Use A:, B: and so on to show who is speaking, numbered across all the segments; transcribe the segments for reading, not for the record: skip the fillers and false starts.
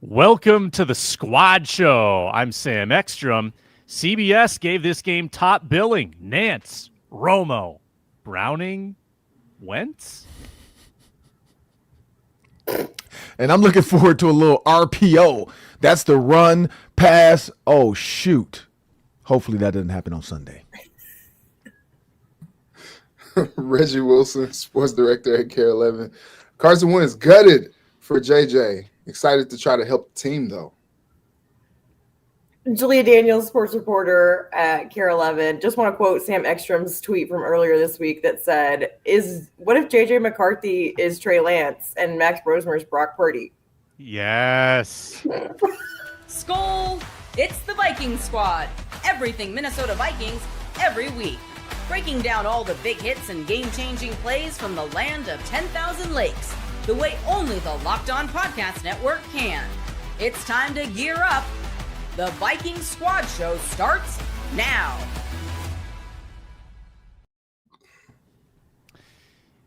A: Welcome to the Squad Show. I'm Sam Ekstrom. CBS gave this game top billing. Nance, Romo, Browning, Wentz.
B: And I'm looking forward to a little RPO. That's the run, pass. Oh, shoot. Hopefully that doesn't happen on Sunday.
C: Reggie Wilson, sports director at Care 11. Carson Wentz gutted for JJ. Excited to try to help the team, though.
D: Julia Daniels, sports reporter at Care 11. Just want to quote Sam Ekstrom's tweet from earlier this week that said, what if JJ McCarthy is Trey Lance and Max Brosmer is Brock Purdy?
A: Yes.
E: Skol! It's the Vikings Squad. Everything Minnesota Vikings every week. Breaking down all the big hits and game-changing plays from the land of 10,000 lakes. The way only the Locked On Podcast Network can. It's time to gear up. The Vikings Squad Show starts now.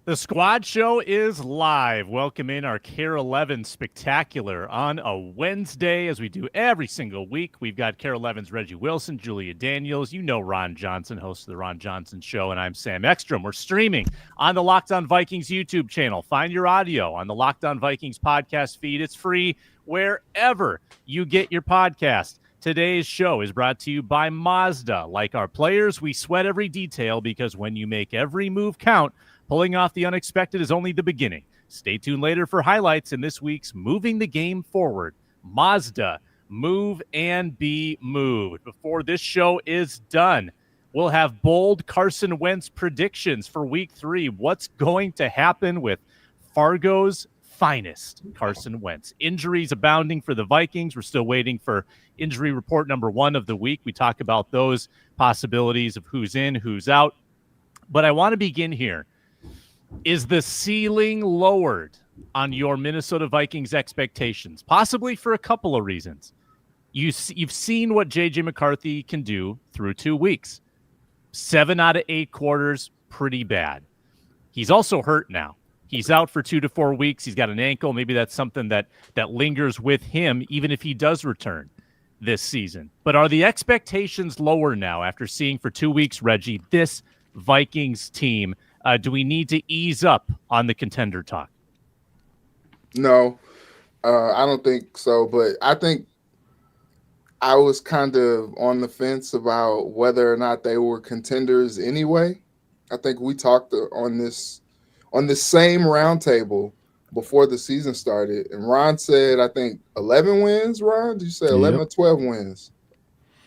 A: The Squad Show is live. Welcome in our Care 11 Spectacular on a Wednesday, as we do every single week. We've got Care 11's Reggie Wilson, Julia Daniels. You know Ron Johnson, host of the Ron Johnson Show, and I'm Sam Ekstrom. We're streaming on the Locked On Vikings YouTube channel. Find your audio on the Locked On Vikings podcast feed. It's free wherever you get your podcast. Today's show is brought to you by Mazda. Like our players, we sweat every detail because when you make every move count, pulling off the unexpected is only the beginning. Stay tuned later for highlights in this week's Moving the Game Forward. Mazda, move and be moved. Before this show is done, we'll have bold Carson Wentz predictions for Week 3. What's going to happen with Fargo's finest, Carson Wentz? Injuries abounding for the Vikings. We're still waiting for injury report number 1 of the week. We talk about those possibilities of who's in, who's out. But I want to begin here. Is the ceiling lowered on your Minnesota Vikings expectations? Possibly for a couple of reasons. You've seen what J.J. McCarthy can do through 2 weeks. 7 out of 8 quarters, pretty bad. He's also hurt now. He's out for 2 to 4 weeks. He's got an ankle. Maybe that's something that lingers with him, even if he does return this season. But are the expectations lower now after seeing for 2 weeks, Reggie, this Vikings team? Do we need to ease up on the contender talk?
C: No, I don't think so. But I think I was kind of on the fence about whether or not they were contenders anyway. I think we talked on this same roundtable before the season started. And Ron said, I think 11 wins, Ron? Did you say 11 or 12 wins?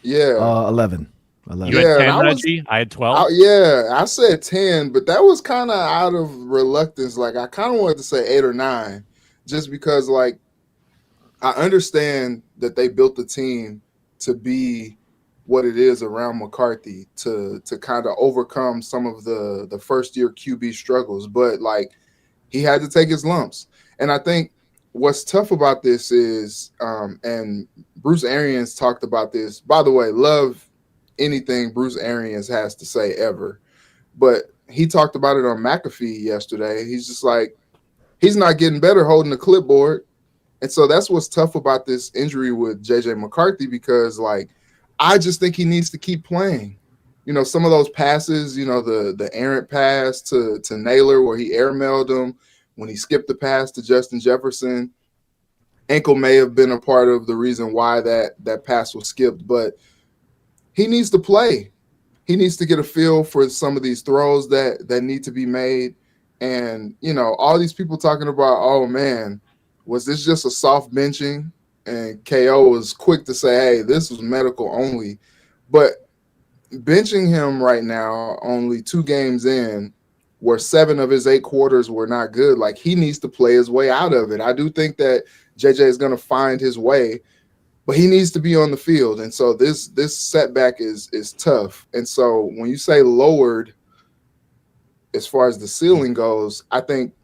C: Yeah.
B: 11.
A: You had 10, Reggie? I had 12.
C: I said 10, but that was kind of out of reluctance. Like, I kind of wanted to say 8 or 9, just because, like, I understand that they built the team to be what it is around McCarthy, to kind of overcome some of the first-year QB struggles. But, like, he had to take his lumps. And I think what's tough about this is, and Bruce Arians talked about this. By the way, love anything Bruce Arians has to say ever. But he talked about it on McAfee yesterday. He's just like, he's not getting better holding the clipboard. And so that's what's tough about this injury with JJ McCarthy, because, like, I just think he needs to keep playing. You know, some of those passes, you know, the errant pass to Naylor where he airmailed him, when he skipped the pass to Justin Jefferson, ankle may have been a part of the reason why that pass was skipped, but he needs to play. He needs to get a feel for some of these throws that need to be made. And, you know, all these people talking about, oh, man, was this just a soft benching? And KO was quick to say, hey, this was medical only. But benching him right now, only 2 games in, where 7 of his 8 quarters were not good, like, he needs to play his way out of it. I do think that JJ is going to find his way, but he needs to be on the field. And so this setback is tough. And so when you say lowered as far as the ceiling goes, I think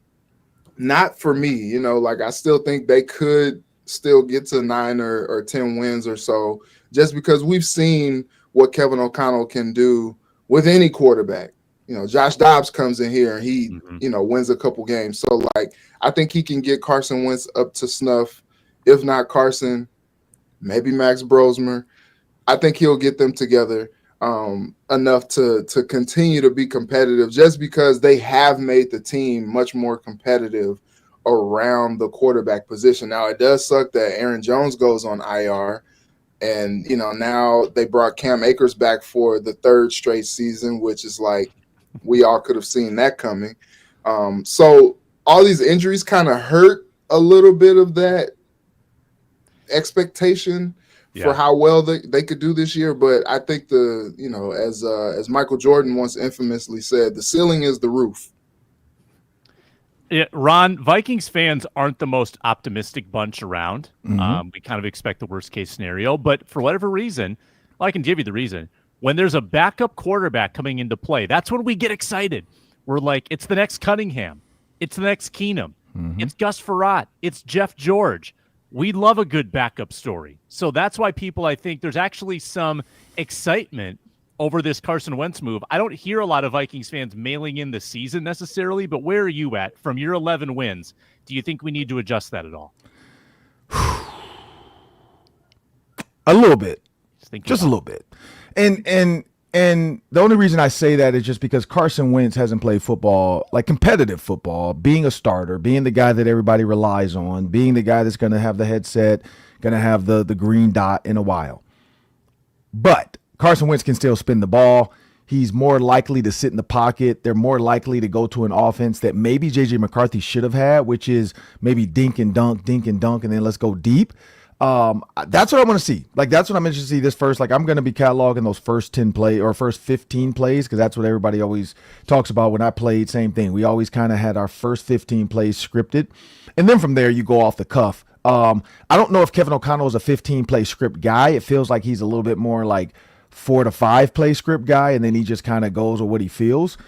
C: not for me. You know, like, I still think they could still get to 9 or 10 wins or so, just because we've seen what Kevin O'Connell can do with any quarterback. You know, Josh Dobbs comes in here and he, you know, wins a couple games. So, like, I think he can get Carson Wentz up to snuff If not Carson, maybe Max Brosmer. I think he'll get them together enough to continue to be competitive, just because they have made the team much more competitive around the quarterback position. Now, it does suck that Aaron Jones goes on IR, and now they brought Cam Akers back for the third straight season, which is like we all could have seen that coming. So all these injuries kind of hurt a little bit of that expectation for how well they could do this year. But I think as Michael Jordan once infamously said, the ceiling is the roof.
A: Yeah, Ron, Vikings fans aren't the most optimistic bunch around.
B: Mm-hmm.
A: We kind of expect the worst case scenario, but for whatever reason, I can give you the reason. When there's a backup quarterback coming into play, that's when we get excited. We're like, it's the next Cunningham. It's the next Keenum.
B: Mm-hmm.
A: It's Gus Frerotte. It's Jeff George. We love a good backup story. So that's why I think there's actually some excitement over this Carson Wentz move. I don't hear a lot of Vikings fans mailing in the season necessarily, but where are you at from your 11 wins? Do you think we need to adjust that at all?
B: A little bit. Just a little bit. And the only reason I say that is just because Carson Wentz hasn't played football, like competitive football, being a starter, being the guy that everybody relies on, being the guy that's going to have the headset, going to have the green dot in a while. But Carson Wentz can still spin the ball. He's more likely to sit in the pocket. They're more likely to go to an offense that maybe J.J. McCarthy should have had, which is maybe dink and dunk, and then let's go deep. That's what I want to see. Like, that's what I'm interested to see this first. Like, I'm going to be cataloging those first 10 play or first 15 plays, because that's what everybody always talks about. When I played, same thing. We always kind of had our first 15 plays scripted. And then from there, you go off the cuff. I don't know if Kevin O'Connell is a 15 play script guy. It feels like he's a little bit more like 4 to 5 play script guy, and then he just kind of goes with what he feels.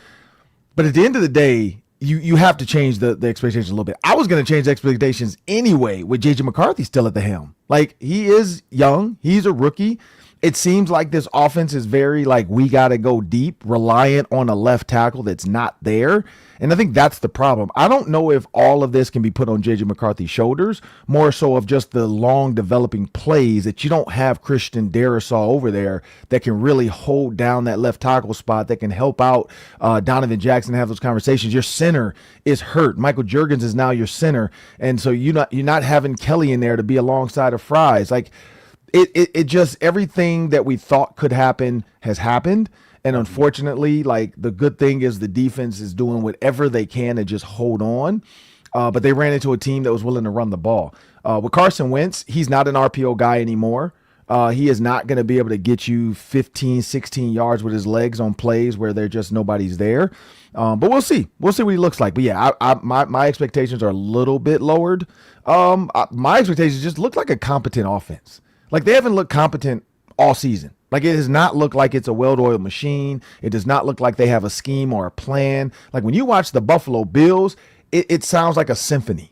B: But at the end of the day, you have to change the expectations a little bit. I was going to change the expectations anyway with J.J. McCarthy still at the helm. Like, he is young. He's a rookie. It seems like this offense is very, like, we got to go deep, reliant on a left tackle that's not there. And I think that's the problem. I don't know if all of this can be put on J.J. McCarthy's shoulders, more so of just the long developing plays that you don't have Christian Darrisaw over there that can really hold down that left tackle spot, that can help out Donovan Jackson have those conversations. Your center is hurt. Michael Juergens is now your center. And so you're not having Kelly in there to be alongside of Fries. Like, it just, everything that we thought could happen has happened. And unfortunately, like, the good thing is the defense is doing whatever they can to just hold on. But they ran into a team that was willing to run the ball. With Carson Wentz, he's not an RPO guy anymore. He is not going to be able to get you 15, 16 yards with his legs on plays where they're just nobody's there. But we'll see. We'll see what he looks like. But yeah, my expectations are a little bit lowered. My expectations just look like a competent offense. Like, they haven't looked competent all season. Like, it does not look like it's a well-oiled machine. It does not look like they have a scheme or a plan. Like, when you watch the Buffalo Bills, it sounds like a symphony.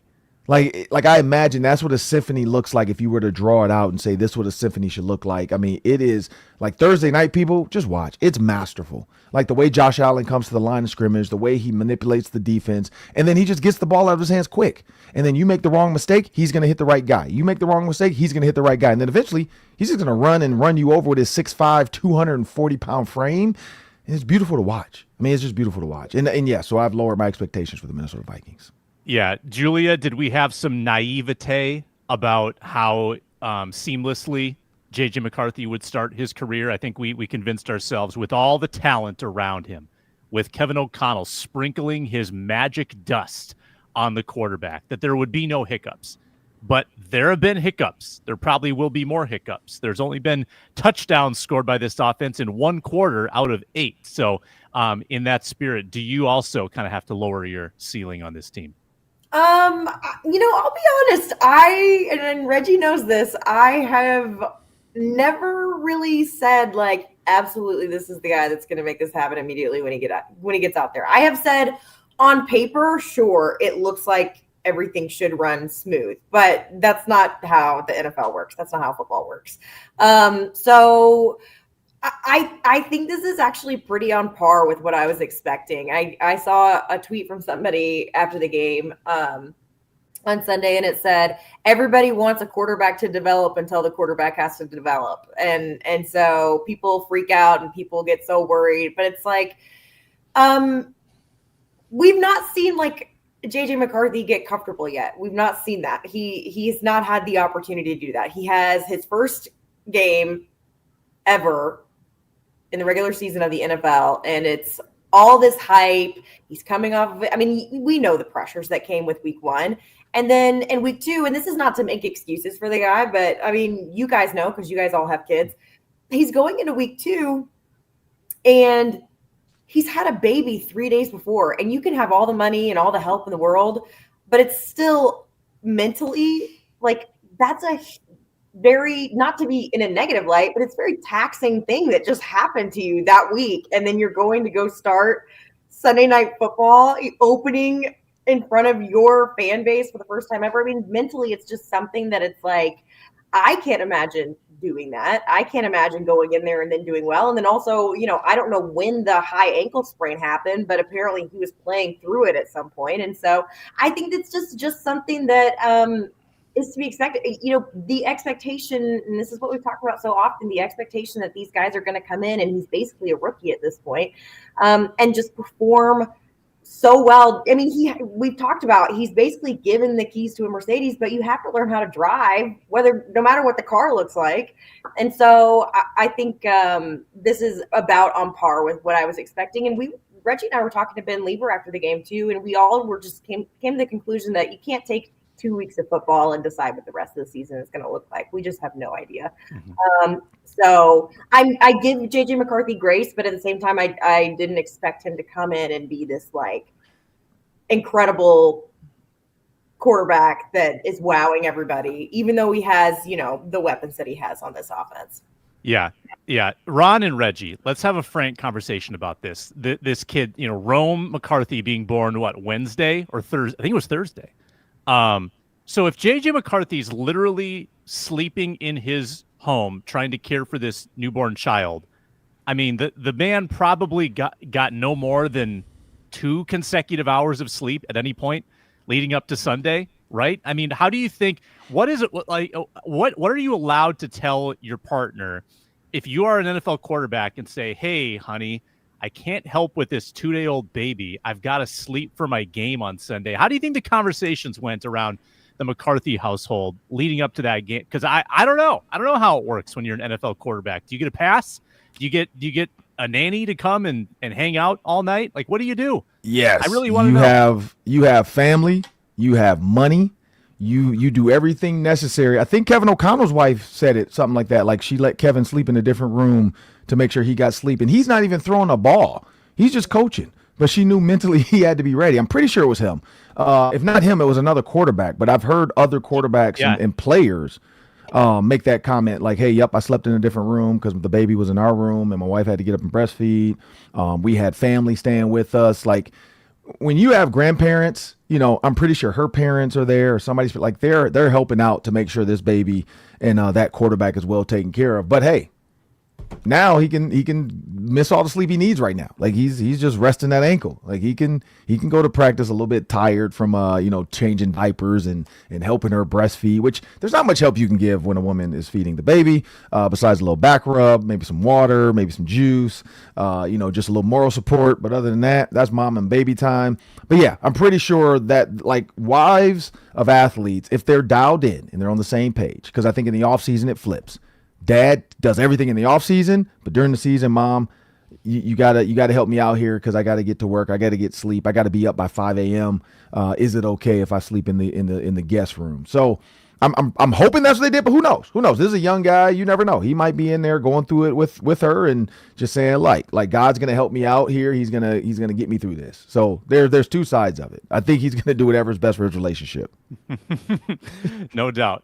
B: Like I imagine that's what a symphony looks like if you were to draw it out and say this is what a symphony should look like. I mean, it is like Thursday night, people, just watch. It's masterful. Like the way Josh Allen comes to the line of scrimmage, the way he manipulates the defense, and then he just gets the ball out of his hands quick. And then you make the wrong mistake, he's going to hit the right guy. You make the wrong mistake, he's going to hit the right guy. And then eventually, he's just going to run you over with his 6'5", 240-pound frame. And it's beautiful to watch. I mean, it's just beautiful to watch. And yeah, so I've lowered my expectations for the Minnesota Vikings.
A: Yeah. Julia, did we have some naivete about how seamlessly J.J. McCarthy would start his career? I think we convinced ourselves with all the talent around him, with Kevin O'Connell sprinkling his magic dust on the quarterback, that there would be no hiccups. But there have been hiccups. There probably will be more hiccups. There's only been touchdowns scored by this offense in 1 quarter out of 8. So in that spirit, do you also kind of have to lower your ceiling on this team?
D: I'll be honest. And Reggie knows this, I have never really said, like, absolutely this is the guy that's going to make this happen immediately when he gets out there. I have said on paper, sure, it looks like everything should run smooth, but that's not how the NFL works. That's not how football works. So I think this is actually pretty on par with what I was expecting. I saw a tweet from somebody after the game on Sunday, and it said everybody wants a quarterback to develop until the quarterback has to develop, and so people freak out and people get so worried. But it's like, we've not seen like JJ McCarthy get comfortable yet. We've not seen that. He's not had the opportunity to do that. He has his first game ever in the regular season of the NFL, and it's all this hype. He's coming off of it. I mean, we know the pressures that came with week 1. And then in week 2, and this is not to make excuses for the guy, but I mean, you guys know, because you guys all have kids, he's going into week 2 and he's had a baby 3 days before, and you can have all the money and all the help in the world, but it's still mentally, like, that's a very, not to be in a negative light, but it's a very taxing thing that just happened to you that week. And then you're going to go start Sunday Night Football opening in front of your fan base for the first time ever. I mean, mentally, it's just something that it's like, I can't imagine doing that. I can't imagine going in there and then doing well. And then also, you know, I don't know when the high ankle sprain happened, but apparently he was playing through it at some point. And so I think it's just something that is to be expected. You know, the expectation, and this is what we've talked about so often, the expectation that these guys are going to come in, and he's basically a rookie at this point, and just perform so well. I mean, we've talked about, he's basically given the keys to a Mercedes, but you have to learn how to drive, no matter what the car looks like. And so I think this is about on par with what I was expecting. And Reggie and I were talking to Ben Lieber after the game too, and we all were just came to the conclusion that you can't take 2 weeks of football and decide what the rest of the season is going to look like. We just have no idea. Mm-hmm. So I give JJ McCarthy grace, but at the same time, I didn't expect him to come in and be this like incredible quarterback that is wowing everybody, even though he has, you know, the weapons that he has on this offense.
A: Yeah. Ron and Reggie, let's have a frank conversation about this. This kid, you know, Rome McCarthy being born, Wednesday or Thursday? I think it was Thursday. So if JJ McCarthy's literally sleeping in his home trying to care for this newborn child, I mean, the man probably got no more than 2 consecutive hours of sleep at any point leading up to Sunday, right? I mean, how do you think, what is it like, what are you allowed to tell your partner if you are an NFL quarterback and say, hey, honey, I can't help with this 2-day-old baby. I've got to sleep for my game on Sunday. How do you think the conversations went around the McCarthy household leading up to that game? Because I don't know. I don't know how it works when you're an NFL quarterback. Do you get a pass? Do you get a nanny to come and hang out all night? Like, what do you do?
B: Yes.
A: I really want to know.
B: You have family. You have money. You do everything necessary. I think Kevin O'Connell's wife said it, something like that. Like, she let Kevin sleep in a different room to make sure he got sleep. And he's not even throwing a ball. He's just coaching. But she knew mentally he had to be ready. I'm pretty sure it was him. If not him, it was another quarterback. But I've heard other quarterbacks and players make that comment like, hey, yep, I slept in a different room because the baby was in our room and my wife had to get up and breastfeed. We had family staying with us. Like, when you have grandparents, you know, I'm pretty sure her parents are there or somebody's like they're helping out to make sure this baby and that quarterback is well taken care of. But hey, now he can miss all the sleep he needs right now. Like, he's just resting that ankle. Like, he can go to practice a little bit tired from changing diapers and helping her breastfeed, which there's not much help you can give when a woman is feeding the baby, besides a little back rub, maybe some water, maybe some juice, just a little moral support. But other than that, that's mom and baby time. But yeah, I'm pretty sure that, like, wives of athletes, if they're dialed in and they're on the same page, because I think in the offseason it flips. Dad does everything in the off season, but during the season, mom, you gotta help me out here because I gotta get to work. I gotta get sleep. I gotta be up by 5 a.m. Is it okay if I sleep in the guest room? So I'm hoping that's what they did, but who knows? This is a young guy. You never know. He might be in there going through it with her and just saying like God's gonna help me out here. He's gonna get me through this. So there's 2 sides of it. I think he's gonna do whatever's best for his relationship.
A: No doubt.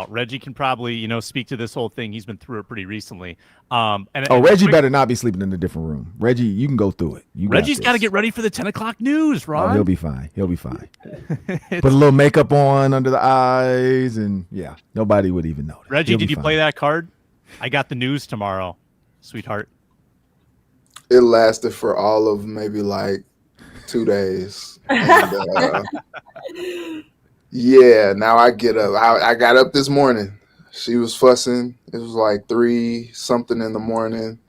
A: Reggie can probably speak to this whole thing. He's been through it pretty recently.
B: Reggie better not be sleeping in a different room. Reggie, you can go through it.
A: Reggie's got to get ready for the 10 o'clock news, Ron.
B: Oh, he'll be fine. Put a little makeup on under the eyes, and yeah, nobody would even notice.
A: Reggie, did you play that card? I got the news tomorrow, sweetheart.
C: It lasted for all of maybe like 2 days. And, Yeah, now I get up. I got up this morning. She was fussing. It was like 3 something in the morning.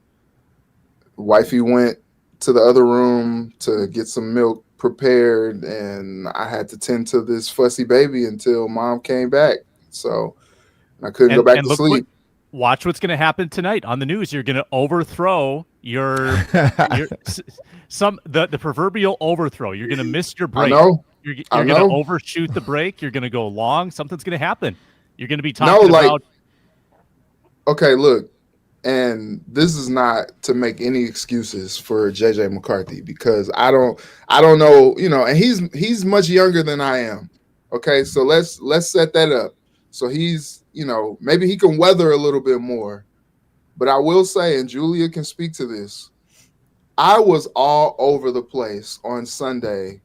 C: Wifey went to the other room to get some milk prepared, and I had to tend to this fussy baby until mom came back. So I couldn't go back
A: And
C: to
A: look
C: sleep.
A: watch what's going to happen tonight on the news. You're going to overthrow your the proverbial overthrow. You're going to miss your break.
C: I know.
A: You're
C: I
A: going to
C: know.
A: overshoot the break. You're going to go long. Something's going to happen. You're going to be
C: No,
A: talking
C: like,
A: about.
C: okay, look, and this is not to make any excuses for JJ McCarthy because I don't know, and he's much younger than I am. Okay, so let's set that up. So he's, maybe he can weather a little bit more. But I will say, and Julia can speak to this, I was all over the place on Sunday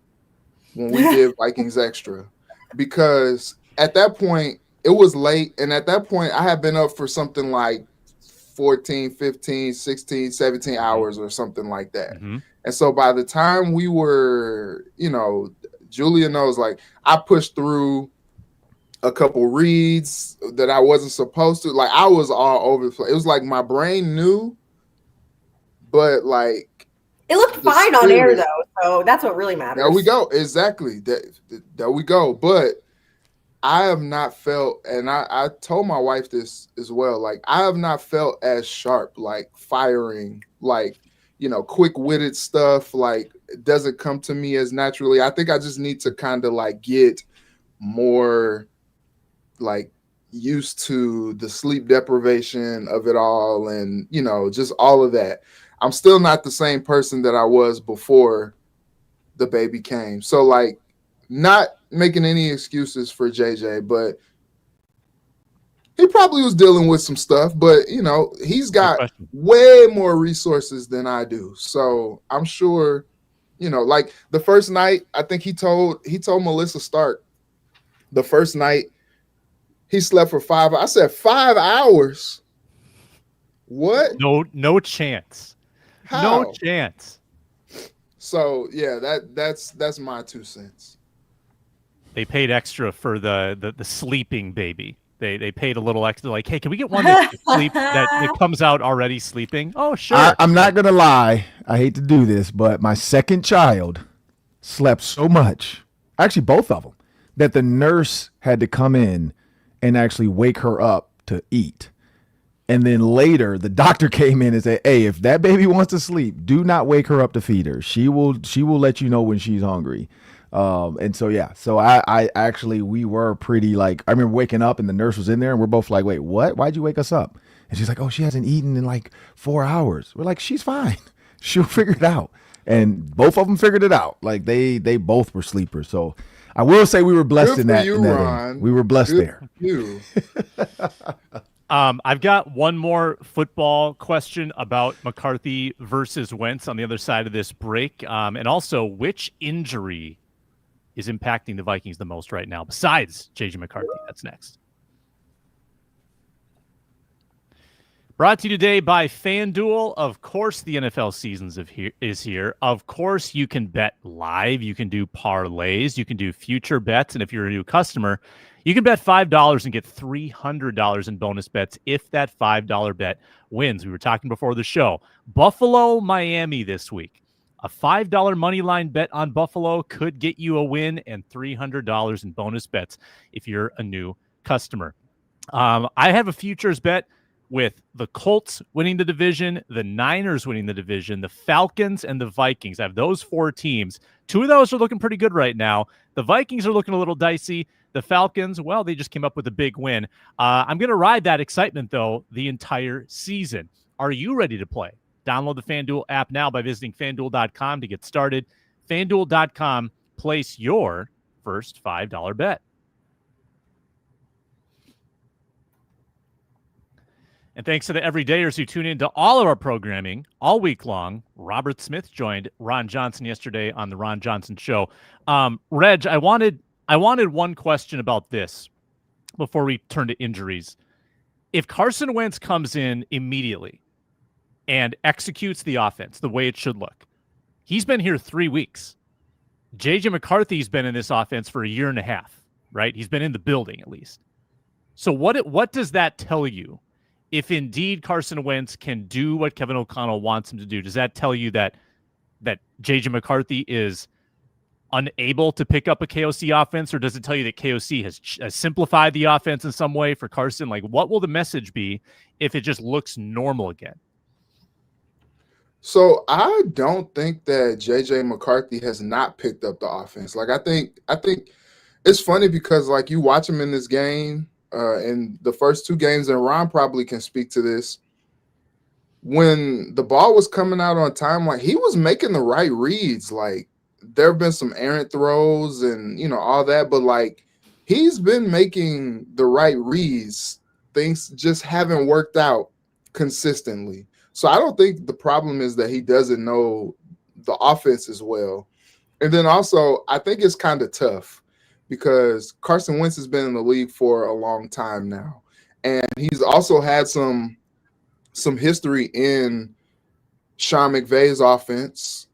C: when we did Vikings Extra because at that point it was late, and at that point I had been up for something like 14, 15, 16, 17 hours or something like that.
A: Mm-hmm.
C: And so by the time we were, Julia knows, like, I pushed through a couple reads that I wasn't supposed to. Like, I was all over the place. It was like my brain knew, but like
D: it looked fine on air though, so that's what really matters.
C: There we go. Exactly. There we go. But I have not felt, and I told my wife this as well, like, I have not felt as sharp, like firing, like, quick-witted stuff, like, it doesn't come to me as naturally. I think I just need to kind of like get more like used to the sleep deprivation of it all, and just all of that. I'm still not the same person that I was before the baby came. So, like, not making any excuses for JJ, but he probably was dealing with some stuff, but he's got way more resources than I do. So I'm sure, like the first night, I think he told Melissa Stark the first night he slept for 5 hours. I said 5 hours. What?
A: No chance.
C: How?
A: No chance.
C: So yeah, that's my 2 cents.
A: They paid extra for the sleeping baby. They paid a little extra, like, hey, can we get one that comes out already sleeping? Oh, sure.
B: I'm not gonna lie. I hate to do this, but my second child slept so much, actually both of them, that the nurse had to come in and actually wake her up to eat. And then later, the doctor came in and said, "Hey, if that baby wants to sleep, do not wake her up to feed her. She will let you know when she's hungry." And so, yeah, so I actually, we were pretty, like, I remember waking up and the nurse was in there and we're both like, "Wait, what? Why'd you wake us up?" And she's like, "Oh, she hasn't eaten in like 4 hours." We're like, "She's fine. She'll figure it out." And both of them figured it out. Like, they both were sleepers. So I will say we were blessed in that.
C: Ron.
B: We were blessed there.
C: You.
A: I've got one more football question about McCarthy versus Wentz on the other side of this break. And also, which injury is impacting the Vikings the most right now besides JJ McCarthy? That's next. Brought to you today by FanDuel. Of course, the NFL season is here. Of course, you can bet live. You can do parlays. You can do future bets. And if you're a new customer, you can bet $5 and get $300 in bonus bets if that $5 bet wins. We were talking before the show. Buffalo, Miami this week. A $5 money line bet on Buffalo could get you a win and $300 in bonus bets if you're a new customer. I have a futures bet with the Colts winning the division, the Niners winning the division, the Falcons, and the Vikings. I have those 4 teams. 2 of those are looking pretty good right now. The Vikings are looking a little dicey. The Falcons, well, they just came up with a big win. I'm going to ride that excitement, though, the entire season. Are you ready to play? Download the FanDuel app now by visiting FanDuel.com to get started. FanDuel.com, place your first $5 bet. And thanks to the everydayers who tune in to all of our programming all week long. Robert Smith joined Ron Johnson yesterday on the Ron Johnson Show. Reg, I wanted one question about this before we turn to injuries. If Carson Wentz comes in immediately and executes the offense the way it should look, he's been here 3 weeks. JJ McCarthy's been in this offense for a year and a half. right? He's been in the building at least. So what does that tell you? If indeed Carson Wentz can do what Kevin O'Connell wants him to do, does that tell you that J.J. McCarthy is unable to pick up a KOC offense, or does it tell you that KOC has simplified the offense in some way for Carson? Like, what will the message be if it just looks normal again?
C: So I don't think that J.J. McCarthy has not picked up the offense. Like, I think it's funny because, like, you watch him in this game, in the first two games, and Ron probably can speak to this. When the ball was coming out on time, like, he was making the right reads. Like, there have been some errant throws and, all that, but, like, he's been making the right reads. Things just haven't worked out consistently. So I don't think the problem is that he doesn't know the offense as well. And then also, I think it's kind of tough because Carson Wentz has been in the league for a long time now. And he's also had some history in Sean McVay's offense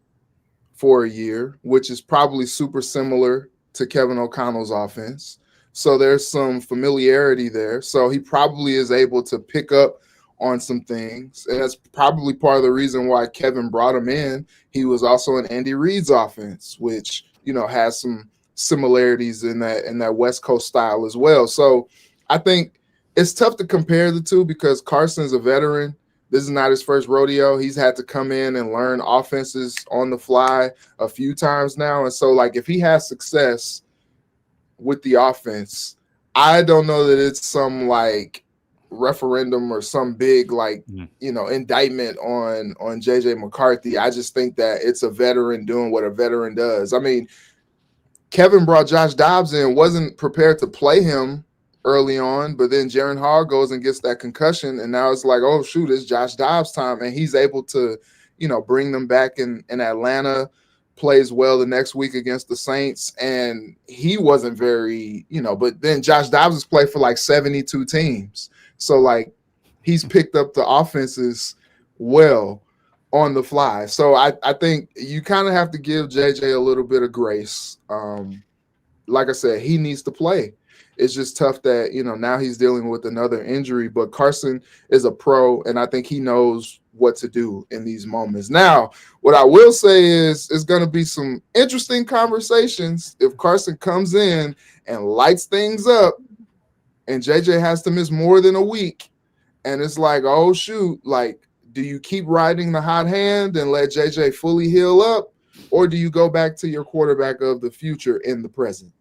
C: for a year, which is probably super similar to Kevin O'Connell's offense. So there's some familiarity there. So he probably is able to pick up on some things. And that's probably part of the reason why Kevin brought him in. He was also in Andy Reid's offense, which, has some similarities in that West Coast style as well. So I think it's tough to compare the two because Carson's a veteran. This is not his first rodeo. He's had to come in and learn offenses on the fly a few times now. And so, like, if he has success with the offense, I don't know that it's some, like, referendum or some big, like, indictment on JJ McCarthy. I just think that it's a veteran doing what a veteran does. I mean, Kevin brought Josh Dobbs in, wasn't prepared to play him early on, but then Jaren Hall goes and gets that concussion, and now it's like, oh shoot, it's Josh Dobbs' time, and he's able to, bring them back in Atlanta, plays well the next week against the Saints, and he wasn't very, but then Josh Dobbs has played for like 72 teams. So, like, he's picked up the offenses well on the fly. So I think you kind of have to give JJ a little bit of grace. Like I said, he needs to play. It's just tough that, now he's dealing with another injury. But Carson is a pro, and I think he knows what to do in these moments. Now, what I will say is it's going to be some interesting conversations if Carson comes in and lights things up and JJ has to miss more than a week. And it's like, oh, shoot, like, do you keep riding the hot hand and let JJ fully heal up, or do you go back to your quarterback of the future in the present?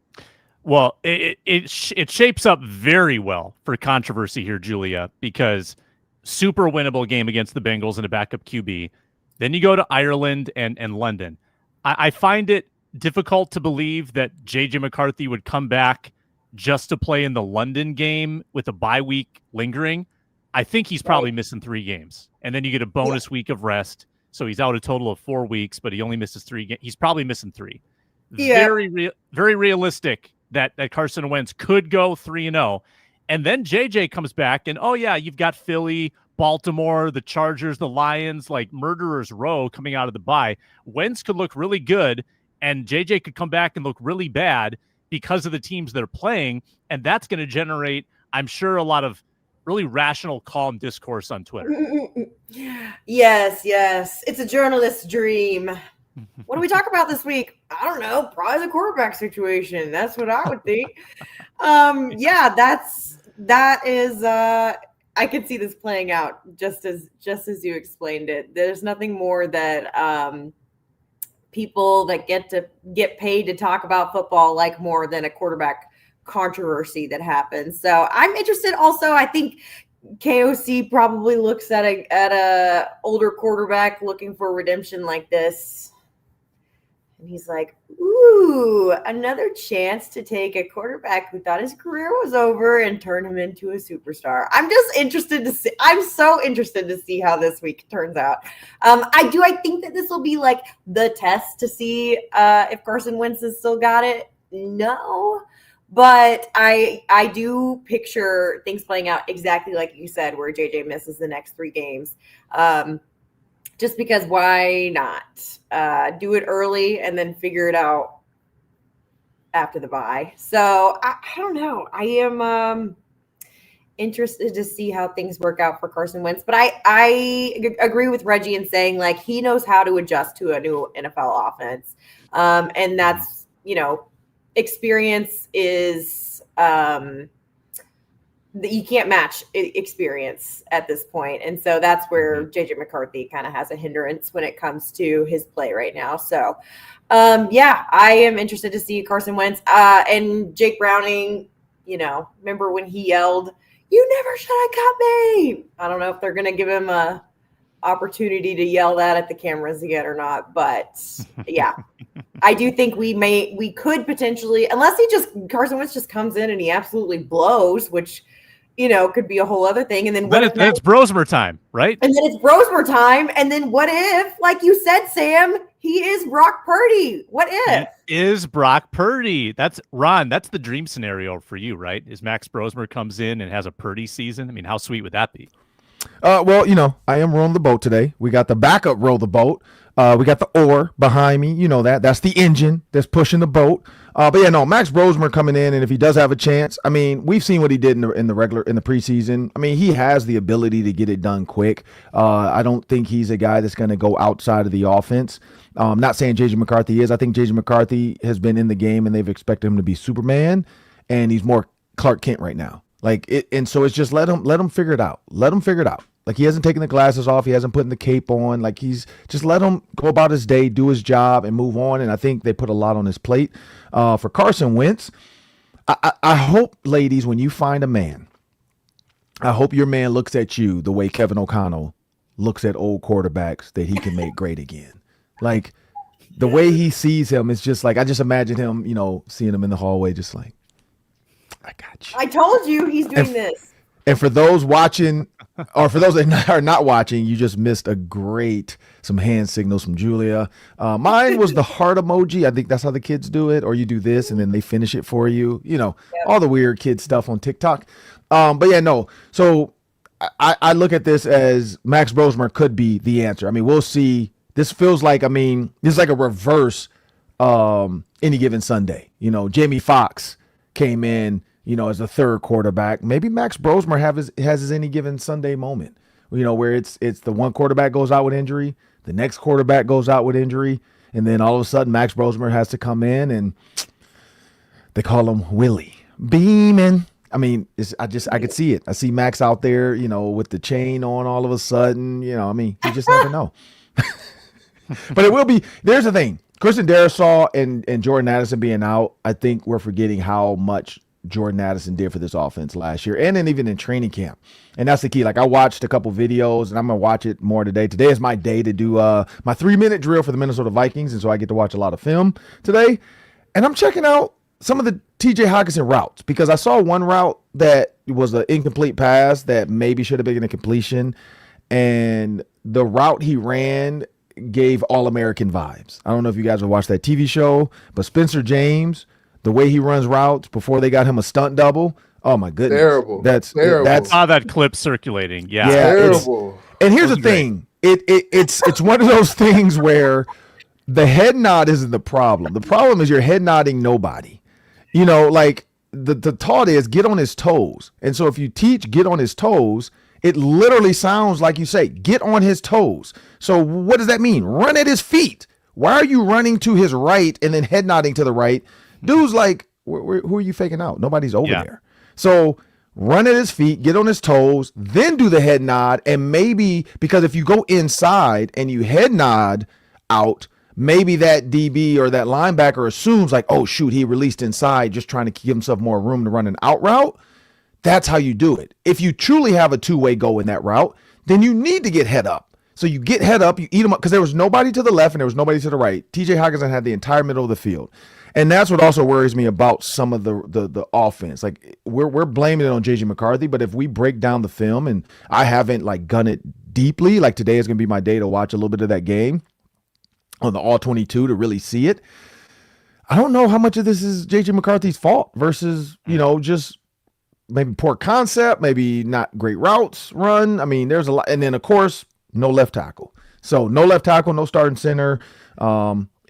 A: Well, it shapes up very well for controversy here, Julia, because super winnable game against the Bengals and a backup QB. Then you go to Ireland and London. I find it difficult to believe that J.J. McCarthy would come back just to play in the London game with a bye week lingering. I think he's probably missing 3 games. And then you get a bonus week of rest. So he's out a total of 4 weeks, but he only misses 3 games. He's probably missing 3. Yeah. Very realistic that Carson Wentz could go 3-0. And then JJ comes back and, oh yeah, you've got Philly, Baltimore, the Chargers, the Lions, like murderer's row coming out of the bye. Wentz could look really good, and JJ could come back and look really bad because of the teams they're playing. And that's going to generate, I'm sure, a lot of really rational, calm discourse on Twitter.
D: Yes. It's a journalist's dream. What do we talk about this week? I don't know. Probably the quarterback situation. That's what I would think. That is. I could see this playing out just as you explained it. There's nothing more that people that get paid to talk about football like more than a quarterback controversy that happens. So I'm interested. Also, I think KOC probably looks at a older quarterback looking for redemption like this. And he's like, ooh, another chance to take a quarterback who thought his career was over and turn him into a superstar. I'm just interested to see. I'm so interested to see how this week turns out. I think that this will be like the test to see if Carson Wentz has still got it. No. But I do picture things playing out exactly like you said, where JJ misses the next 3 games. Just because why not? Do it early and then figure it out after the bye. So I don't know. I am interested to see how things work out for Carson Wentz. But I agree with Reggie in saying, like, he knows how to adjust to a new NFL offense. And that's, experience is you can't match experience at this point. And so that's where JJ McCarthy kind of has a hindrance when it comes to his play right now. So, I am interested to see Carson Wentz and Jake Browning. Remember when he yelled, "You never should have cut me"? I don't know if they're going to give him a opportunity to yell that at the cameras again or not. But yeah, I do think we could potentially, unless Carson Wentz just comes in and he absolutely blows, which, could be a whole other thing. And then
A: it's Brosmer time, right?
D: And then it's Brosmer time. And then what if, like you said, Sam, he is Brock Purdy? What if?
A: He is Brock Purdy. That's Ron. That's the dream scenario for you, right? Is Max Brosmer comes in and has a Purdy season? I mean, how sweet would that be?
B: Well, I am rowing the boat today. We got the backup row the boat. We got the oar behind me. That's the engine that's pushing the boat. But yeah, no, Max Brosmer coming in, and if he does have a chance, I mean, we've seen what he did in the preseason. I mean, he has the ability to get it done quick. I don't think he's a guy that's going to go outside of the offense. I'm not saying JJ McCarthy is. I think JJ McCarthy has been in the game, and they've expected him to be Superman, and he's more Clark Kent right now. And so it's just let him figure it out. Let him figure it out. Like, he hasn't taken the glasses off. He hasn't put the cape on. Like, he's just let him go about his day, do his job, and move on. And I think they put a lot on his plate. For Carson Wentz, I hope, ladies, when you find a man, I hope your man looks at you the way Kevin O'Connell looks at old quarterbacks that he can make great again. Like, the way he sees him is just like, I just imagine him, seeing him in the hallway, just like, I got you.
D: I told you he's doing this.
B: And for those watching, or for those that are not watching, you just missed some hand signals from Julia. Mine was the heart emoji. I think that's how the kids do it. Or you do this and then they finish it for you. All the weird kid stuff on TikTok. But yeah, no. So I look at this as Max Brosmer could be the answer. I mean, we'll see. This feels like, this is like a reverse Any Given Sunday. Jamie Foxx came in, as the third quarterback. Maybe Max Brosmer has his Any Given Sunday moment, where it's the one quarterback goes out with injury, the next quarterback goes out with injury, and then all of a sudden Max Brosmer has to come in, and they call him Willie beaming. I mean, I could see it. I see Max out there, with the chain on all of a sudden. You just never know. But it will be. There's the thing. Christian Darrisaw and Jordan Addison being out, I think we're forgetting how much Jordan Addison did for this offense last year, and then even in training camp. And that's the key. Like, I watched a couple videos, and I'm going to watch it more today. Today is my day to do my 3-minute drill for the Minnesota Vikings, and so I get to watch a lot of film today. And I'm checking out some of the TJ Hockenson routes, because I saw one route that was an incomplete pass that maybe should have been a completion, and the route he ran gave All-American vibes. I don't know if you guys have watched that TV show, but Spencer James, the way he runs routes before they got him a stunt double. Oh my goodness.
C: Terrible.
B: That's
C: terrible.
A: I saw that clip circulating. Yeah.
C: Terrible.
B: And here's the thing. It's one of those things where the head nod isn't the problem. The problem is you're head nodding nobody. Like the thought is get on his toes. And so if you teach get on his toes, it literally sounds like you say get on his toes. So what does that mean? Run at his feet. Why are you running to his right and then head nodding to the right? Dude's like, who are you faking out? Nobody's over there. So run at his feet, get on his toes, then do the head nod. And maybe, because if you go inside and you head nod out, maybe that DB or that linebacker assumes like, oh, shoot, he released inside, just trying to give himself more room to run an out route. That's how you do it. If you truly have a two-way go in that route, then you need to get head up. So you get head up, you eat them up, because there was nobody to the left and there was nobody to the right. TJ Hockenson had the entire middle of the field. And that's what also worries me about some of the offense. Like, we're blaming it on JJ McCarthy, but if we break down the film, and I haven't like gunned it deeply, like today is going to be my day to watch a little bit of that game on the All-22 to really see it. I don't know how much of this is JJ McCarthy's fault versus, just maybe poor concept, maybe not great routes run. I mean, there's a lot. And then, of course, no left tackle. So no left tackle, no starting center.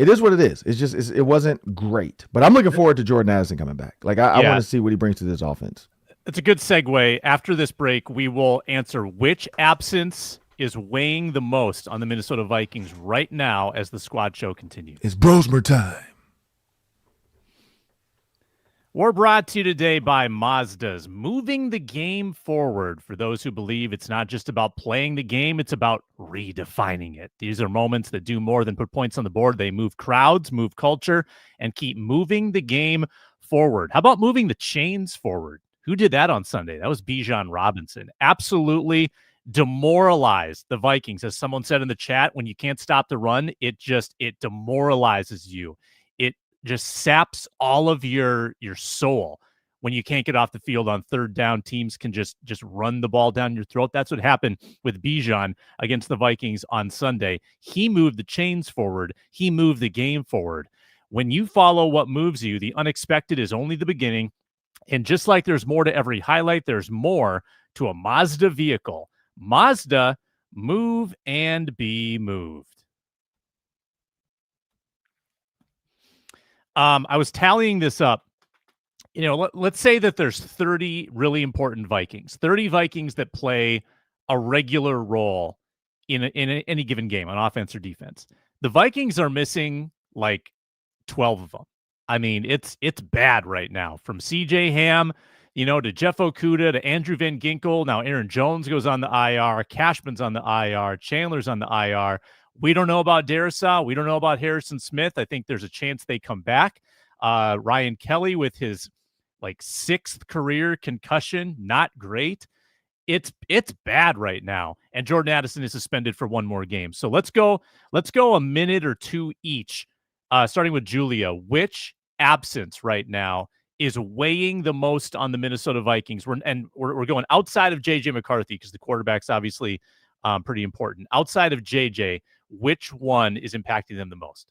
B: It is what it is. It wasn't great, but I'm looking forward to Jordan Addison coming back. Like I want to see what he brings to this offense.
A: It's a good segue. After this break, we will answer which absence is weighing the most on the Minnesota Vikings right now as the squad show continues.
B: It's Brosmer time.
A: We're brought to you today by Mazda's, moving the game forward. For those who believe it's not just about playing the game, it's about redefining it. These are moments that do more than put points on the board. They move crowds, move culture, and keep moving the game forward. How about moving the chains forward? Who did that on Sunday? That was Bijan Robinson. Absolutely demoralized the Vikings. As someone said in the chat, when you can't stop the run, it demoralizes you. It just saps all of your soul when you can't get off the field on third down. Teams can just run the ball down your throat. That's what happened with Bijan against the Vikings on Sunday. He moved the chains forward. He moved the game forward. When you follow what moves you, the unexpected is only the beginning. And just like there's more to every highlight, there's more to a Mazda vehicle. Mazda, move and be moved. I was tallying this up. You know, let's say that there's 30 really important Vikings, 30 Vikings that play a regular role in any given game on offense or defense. The Vikings are missing like 12 of them. I mean, it's bad right now. From C.J. Ham, to Jeff Okudah, to Andrew Van Ginkel. Now Aaron Jones goes on the IR. Cashman's on the IR. Chandler's on the IR. We don't know about Darisaw. We don't know about Harrison Smith. I think there's a chance they come back. Ryan Kelly with his sixth career concussion, not great. It's bad right now. And Jordan Addison is suspended for one more game. So let's go a minute or two each, starting with Julia. Which absence right now is weighing the most on the Minnesota Vikings? We're going outside of J.J. McCarthy because the quarterback's obviously pretty important. Outside of J.J., which one is impacting them the most?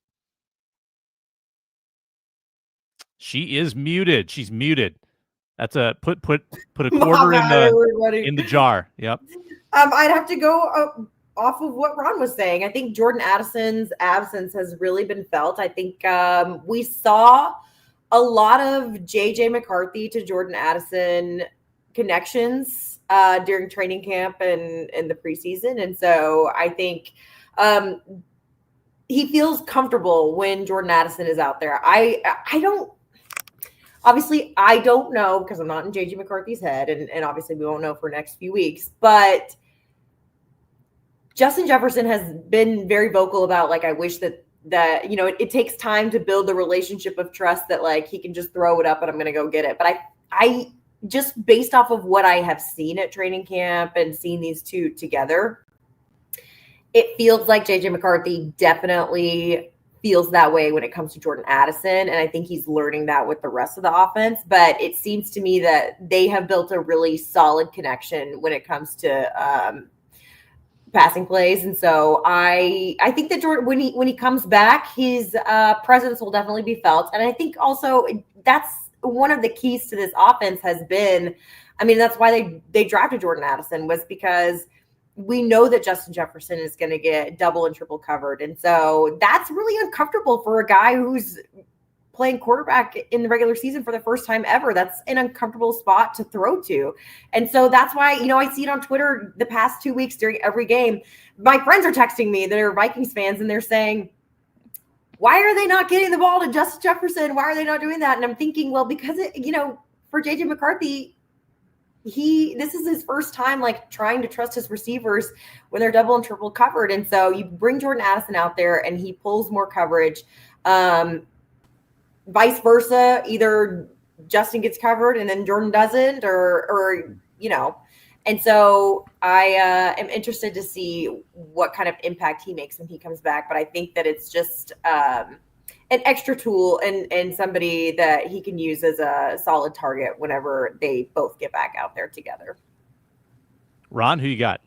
A: She is muted. She's muted. That's a put a quarter in the jar. Yep.
D: I'd have to go off of what Ron was saying. I think Jordan Addison's absence has really been felt. I think we saw a lot of JJ McCarthy to Jordan Addison connections during training camp and in the preseason. And so I think he feels comfortable when Jordan Addison is out there. I don't know because I'm not in JJ McCarthy's head, and obviously we won't know for the next few weeks, but Justin Jefferson has been very vocal about I wish that it takes time to build the relationship of trust that he can just throw it up and I'm going to go get it. But I just based off of what I have seen at training camp and seen these two together, it feels like JJ McCarthy definitely feels that way when it comes to Jordan Addison. And I think he's learning that with the rest of the offense. But it seems to me that they have built a really solid connection when it comes to passing plays. And so I think that Jordan, when he comes back, his presence will definitely be felt. And I think also that's one of the keys to this offense has been, that's why they drafted Jordan Addison, was because we know that Justin Jefferson is going to get double and triple covered. And so that's really uncomfortable for a guy who's playing quarterback in the regular season for the first time ever. That's an uncomfortable spot to throw to. And so that's why, I see it on Twitter the past 2 weeks during every game. My friends are texting me that are Vikings fans, and they're saying, why are they not getting the ball to Justin Jefferson? Why are they not doing that? And I'm thinking, well, because for JJ McCarthy, this is his first time trying to trust his receivers when they're double and triple covered. And so you bring Jordan Addison out there and he pulls more coverage. Vice versa, either Justin gets covered and then Jordan doesn't, or And so I am interested to see what kind of impact he makes when he comes back. But I think that it's just an extra tool and somebody that he can use as a solid target whenever they both get back out there together.
A: Ron, who you got?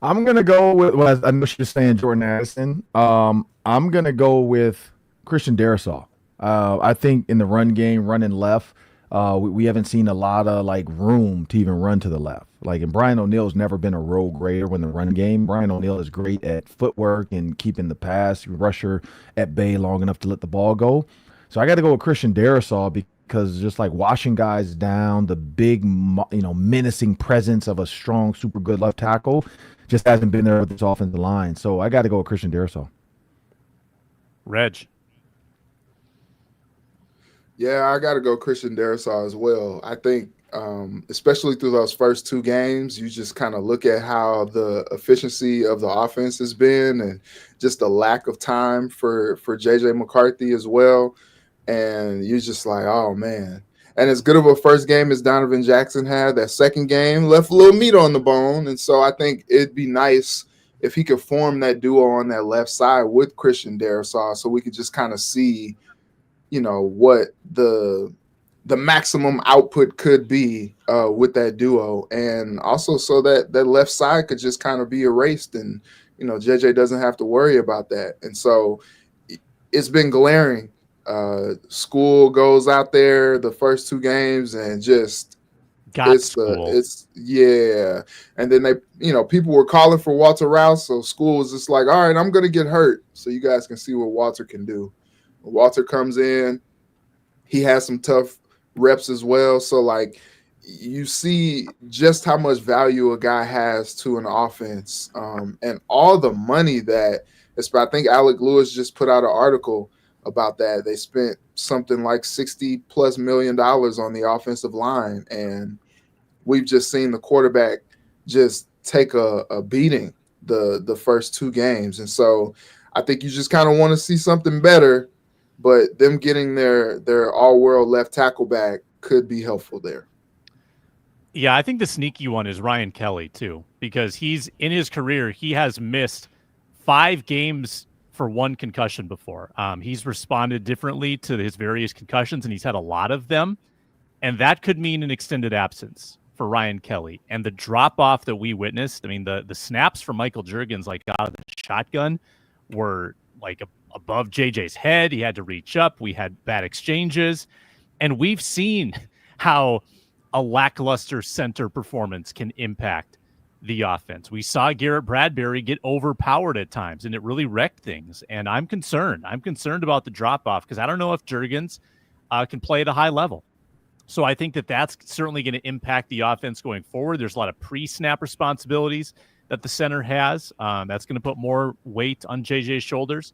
B: I'm going to go with, I know she's saying Jordan Addison. I'm going to go with Christian Darisaw. I think in the run game, running left, we haven't seen a lot of room to even run to the left. Like, and Brian O'Neill's never been a role grader when the run game. Brian O'Neill is great at footwork and keeping the pass rusher at bay long enough to let the ball go. So I got to go with Christian Darrisaw because just like washing guys down, the big, menacing presence of a strong, super good left tackle just hasn't been there with this offensive line. So I got to go with Christian Darrisaw.
A: Reg.
C: Yeah, I got to go Christian Darrisaw as well. I think, especially through those first 2 games, you just kind of look at how the efficiency of the offense has been and just the lack of time for JJ McCarthy as well. And you're just like, oh, man. And as good of a first game as Donovan Jackson had, that second game left a little meat on the bone. And so I think it'd be nice if he could form that duo on that left side with Christian Darrisaw so we could just kind of see what the maximum output could be with that duo, and also so that left side could just kind of be erased, and JJ doesn't have to worry about that. And so it's been glaring. School goes out there the first 2 games and just and then they people were calling for Walter Rouse, so School was just like, all right, I'm gonna get hurt so you guys can see what Walter can do. Walter comes in, he has some tough reps as well. So, like, you see just how much value a guy has to an offense, and all the money that I think Alec Lewis just put out an article about that. They spent something like $60+ million on the offensive line, and we've just seen the quarterback just take a beating the first 2 games. And so I think you just kind of want to see something better. But them getting their all-world left tackle back could be helpful there.
A: Yeah, I think the sneaky one is Ryan Kelly, too, because he's in his career, he has missed 5 games for 1 concussion before. He's responded differently to his various concussions, and he's had a lot of them. And that could mean an extended absence for Ryan Kelly. And the drop-off that we witnessed, I mean, the snaps for Michael Juergens, like, out of the shotgun were, like, above JJ's head. He had to reach up. We had bad exchanges. And we've seen how a lackluster center performance can impact the offense. We saw Garrett Bradbury get overpowered at times, and it really wrecked things. And I'm concerned. I'm concerned about the drop-off because I don't know if Juergens can play at a high level. So I think that's certainly going to impact the offense going forward. There's a lot of pre-snap responsibilities that the center has. That's going to put more weight on JJ's shoulders.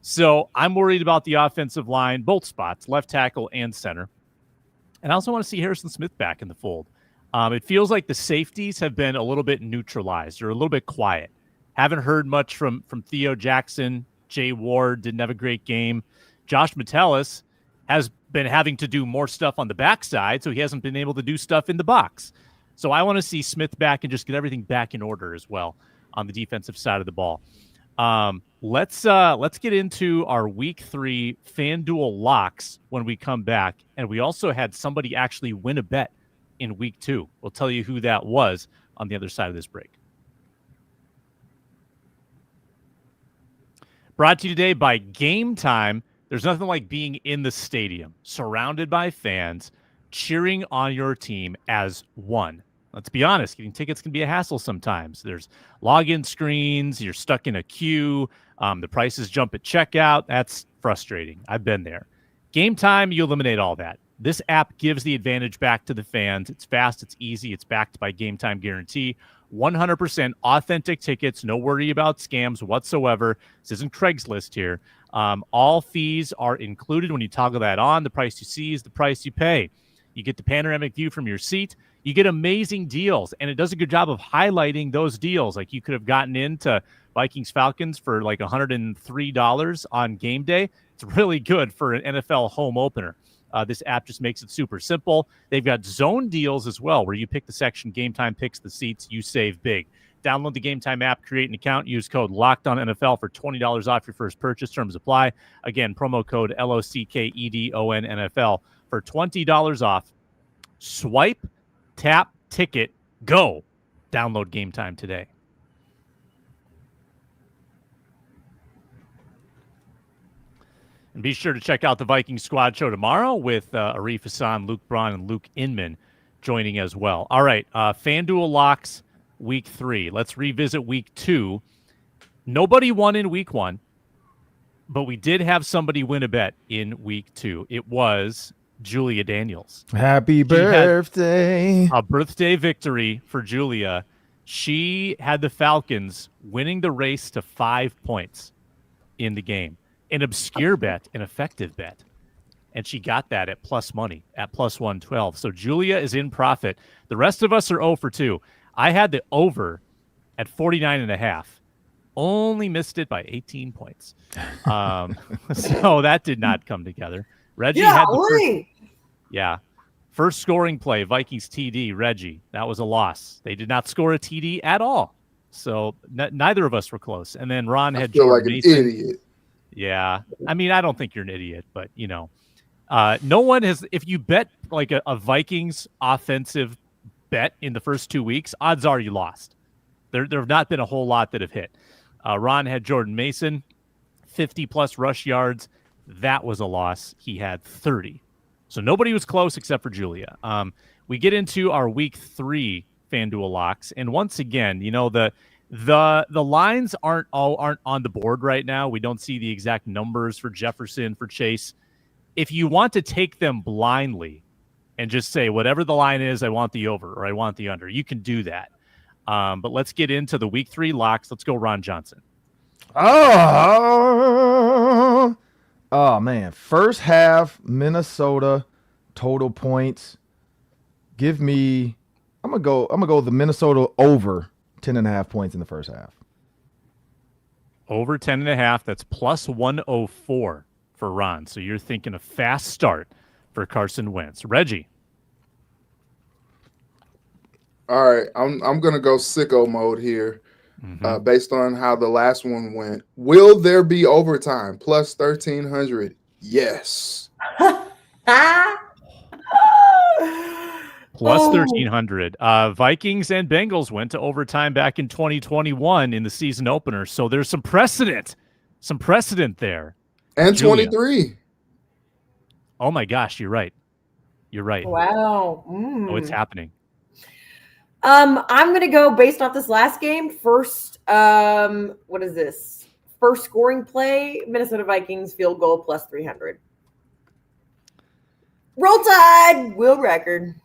A: So I'm worried about the offensive line, both spots, left tackle and center. And I also want to see Harrison Smith back in the fold. It feels like the safeties have been a little bit neutralized or a little bit quiet. Haven't heard much from Theo Jackson. Jay Ward didn't have a great game. Josh Metellus has been having to do more stuff on the backside, so he hasn't been able to do stuff in the box. So I want to see Smith back and just get everything back in order as well on the defensive side of the ball. Let's get into our week 3 FanDuel locks when we come back. And we also had somebody actually win a bet in week 2. We'll tell you who that was on the other side of this break. Brought to you today by Game Time. There's nothing like being in the stadium, surrounded by fans, cheering on your team as one. Let's be honest, getting tickets can be a hassle sometimes. There's login screens, you're stuck in a queue, the prices jump at checkout. That's frustrating. I've been there. Game Time, you eliminate all that. This app gives the advantage back to the fans. It's fast, it's easy, it's backed by Game Time guarantee. 100% authentic tickets, no worry about scams whatsoever. This isn't Craigslist here. All fees are included when you toggle that on. The price you see is the price you pay. You get the panoramic view from your seat. You get amazing deals, and it does a good job of highlighting those deals. Like you could have gotten into Vikings Falcons for like $103 on game day. It's really good for an NFL home opener. This app just makes it super simple. They've got zone deals as well, where you pick the section, Game Time picks the seats, you save big. Download the Game Time app, create an account, use code LOCKEDONNFL for $20 off your first purchase. Terms apply. Again, promo code LOCKEDONNFL for $20 off. Swipe, tap, ticket, go. Download Game Time today. And be sure to check out the Vikings Squad Show tomorrow with Arif Hassan, Luke Braun, and Luke Inman joining as well. All right, FanDuel locks week 3. Let's revisit week 2. Nobody won in week 1, but we did have somebody win a bet in week 2. It was Julia Daniels.
B: Happy birthday.
A: A birthday victory for Julia. She had the Falcons winning the race to 5 points in the game. An obscure bet, an effective bet. And she got that at plus money, at plus 112. So Julia is in profit. The rest of us are 0 for 2. I had the over at 49.5. Only missed it by 18 points. So that did not come together. Reggie had the first scoring play, Vikings TD, Reggie. That was a loss. They did not score a TD at all. So neither of us were close. And then Ron had Jordan Mason.
C: An idiot.
A: Yeah. I mean, I don't think you're an idiot, but, no one has – if you bet like a Vikings offensive bet in the first 2 weeks, odds are you lost. There have not been a whole lot that have hit. Ron had Jordan Mason, 50-plus rush yards. That was a loss. He had 30. So nobody was close except for Julia. We get into our week 3 FanDuel locks, and once again, the lines aren't on the board right now. We don't see the exact numbers for Jefferson, for Chase. If you want to take them blindly and just say whatever the line is, I want the over or I want the under, you can do that. But let's get into the week 3 locks. Let's go Ron Johnson.
B: Oh man. First half, Minnesota total points. I'm gonna go the Minnesota over 10.5 points in the first half.
A: Over 10.5. That's plus 104 for Ron. So you're thinking a fast start for Carson Wentz. Reggie.
C: All right, I'm gonna go sicko mode here, based on how the last one went. Will there be overtime? Plus 1,300. Yes.
A: Plus 1,300. Vikings and Bengals went to overtime back in 2021 in the season opener. So there's some precedent there.
C: And
A: Julia.
C: 23.
A: Oh my gosh, you're right.
D: Wow.
A: Oh, it's happening.
D: I'm going to go based off this last game. First, what is this? First scoring play, Minnesota Vikings field goal plus 300. Roll Tide, Will Reichard.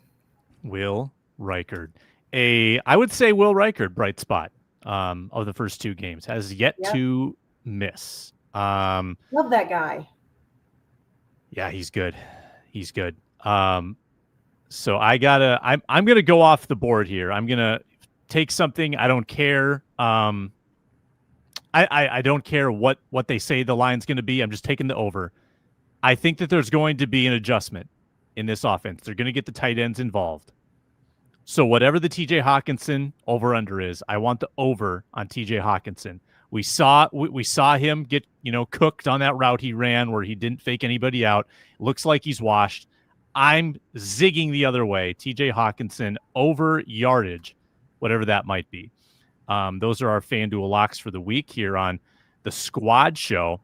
D: I would say Will Reichard, bright spot of the first 2 games, has yet to miss. Love that guy.
A: Yeah, he's good. So I'm gonna go off the board here. I'm gonna take something. I don't care. I don't care what they say the line's gonna be. I'm just taking the over. I think that there's going to be an adjustment in this offense. They're gonna get the tight ends involved. So whatever the TJ Hawkinson over under is, I want the over on TJ Hawkinson. We saw him get cooked on that route he ran where he didn't fake anybody out. Looks like he's washed. I'm zigging the other way. TJ Hawkinson over yardage, whatever that might be. Those are our FanDuel locks for the week here on the Squad Show.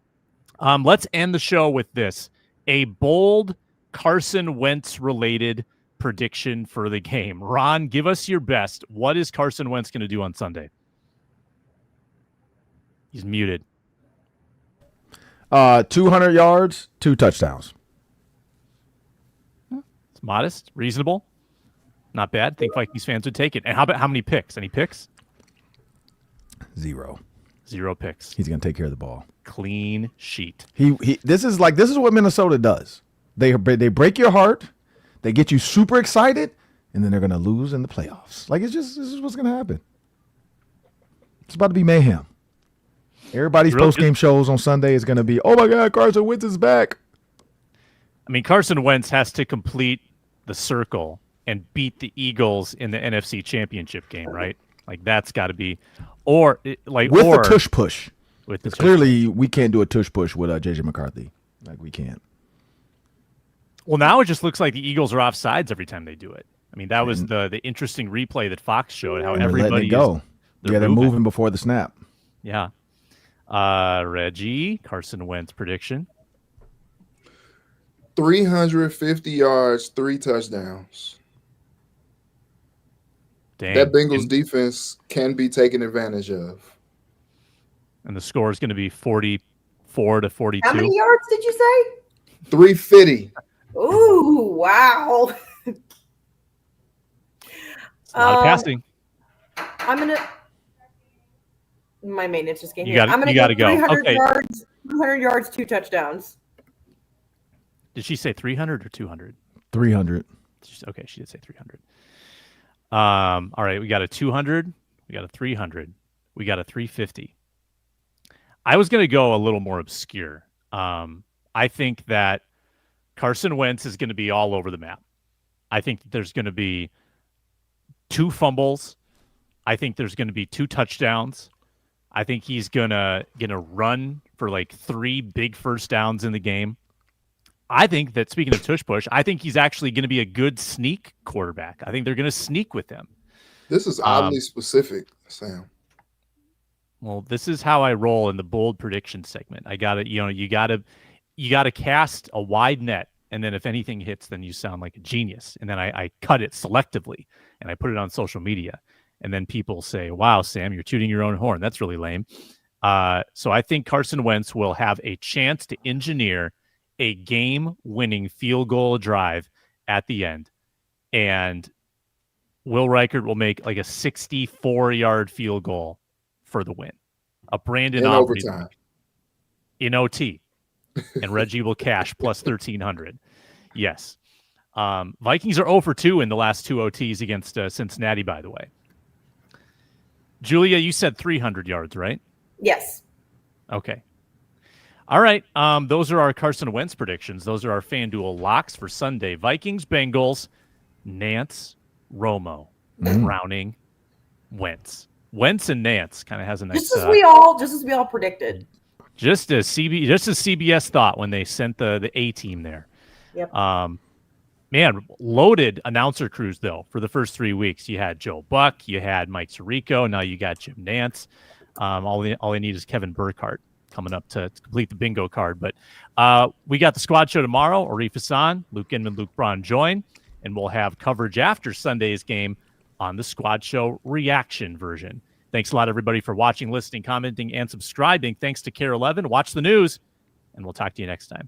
A: Let's end the show with this. A bold Carson Wentz related prediction for the game. Ron, give us your best. What is Carson Wentz going to do on Sunday? He's muted.
B: 200 yards, 2 touchdowns.
A: It's modest, reasonable, not bad. Think Vikings fans would take it. And how about how many picks? Any picks?
B: 0
A: picks.
B: He's going to take care of the ball.
A: Clean sheet.
B: This is what Minnesota does. They break your heart. They get you super excited, and then they're going to lose in the playoffs. This is what's going to happen. It's about to be mayhem. Everybody's post-game shows on Sunday is going to be, oh, my God, Carson Wentz is back.
A: I mean, Carson Wentz has to complete the circle and beat the Eagles in the NFC Championship game, right? That's got to be – with
B: the tush push.
A: Clearly,
B: we can't do a tush push with JJ McCarthy. We can't.
A: Well, now it just looks like the Eagles are offsides every time they do it. I mean, that was the interesting replay that Fox showed, how everybody
B: go. They're moving before the snap.
A: Yeah. Reggie, Carson Wentz prediction.
C: 350 yards, 3 touchdowns.
A: Dang.
C: That Bengals defense can be taken advantage of.
A: And the score is going to be 44 to 42.
D: How many yards did you say?
C: 350.
D: Ooh, wow.
A: A lot of passing.
D: I'm gonna. My maintenance just came
A: You
D: here.
A: got.
D: I'm gonna
A: You got to go.
D: 300
A: Okay.
D: yards. 200 yards, 2 touchdowns.
A: Did she say 300 or 200?
B: 300.
A: Okay, she did say 300. All right, we got a 200, we got a 300, we got a 350. I was going to go a little more obscure. I think that Carson Wentz is going to be all over the map. I think that there's going to be 2 fumbles. I think there's going to be 2 touchdowns. I think he's gonna run for like 3 big first downs in the game. I think that, speaking of tush push, I think he's actually going to be a good sneak quarterback. I think they're going to sneak with him.
C: This is oddly specific, Sam.
A: Well, this is how I roll in the bold prediction segment. I got to, you got to cast a wide net, and then if anything hits, then you sound like a genius. And then I cut it selectively, and I put it on social media. And then people say, wow, Sam, you're tooting your own horn. That's really lame. So I think Carson Wentz will have a chance to engineer a game-winning field goal drive at the end. And Will Reichert will make like a 64-yard field goal for the win. A Brandon
C: in
A: Aubrey
C: overtime.
A: In OT. And Reggie will cash plus 1,300. Yes. Vikings are 0 for 2 in the last 2 OTs against Cincinnati, by the way. Julia, you said 300 yards, right?
D: Yes.
A: Okay. All right. Those are our Carson Wentz predictions. Those are our FanDuel locks for Sunday. Vikings, Bengals, Nance, Romo, Browning, Wentz. Wentz and Nance kind of has a nice.
D: Just as we all predicted.
A: Just as CBS thought when they sent the A team there.
D: Yep.
A: Man, loaded announcer crews though for the first 3 weeks. You had Joe Buck, you had Mike Tirico, now you got Jim Nance. All I need is Kevin Burkhardt coming up to complete the bingo card. But we got the squad show tomorrow. Arif Hassan, Luke Inman, Luke Braun join, and we'll have coverage after Sunday's game on the squad show reaction version. Thanks a lot, everybody, for watching, listening, commenting, and subscribing. Thanks to Care 11. Watch the news, and we'll talk to you next time.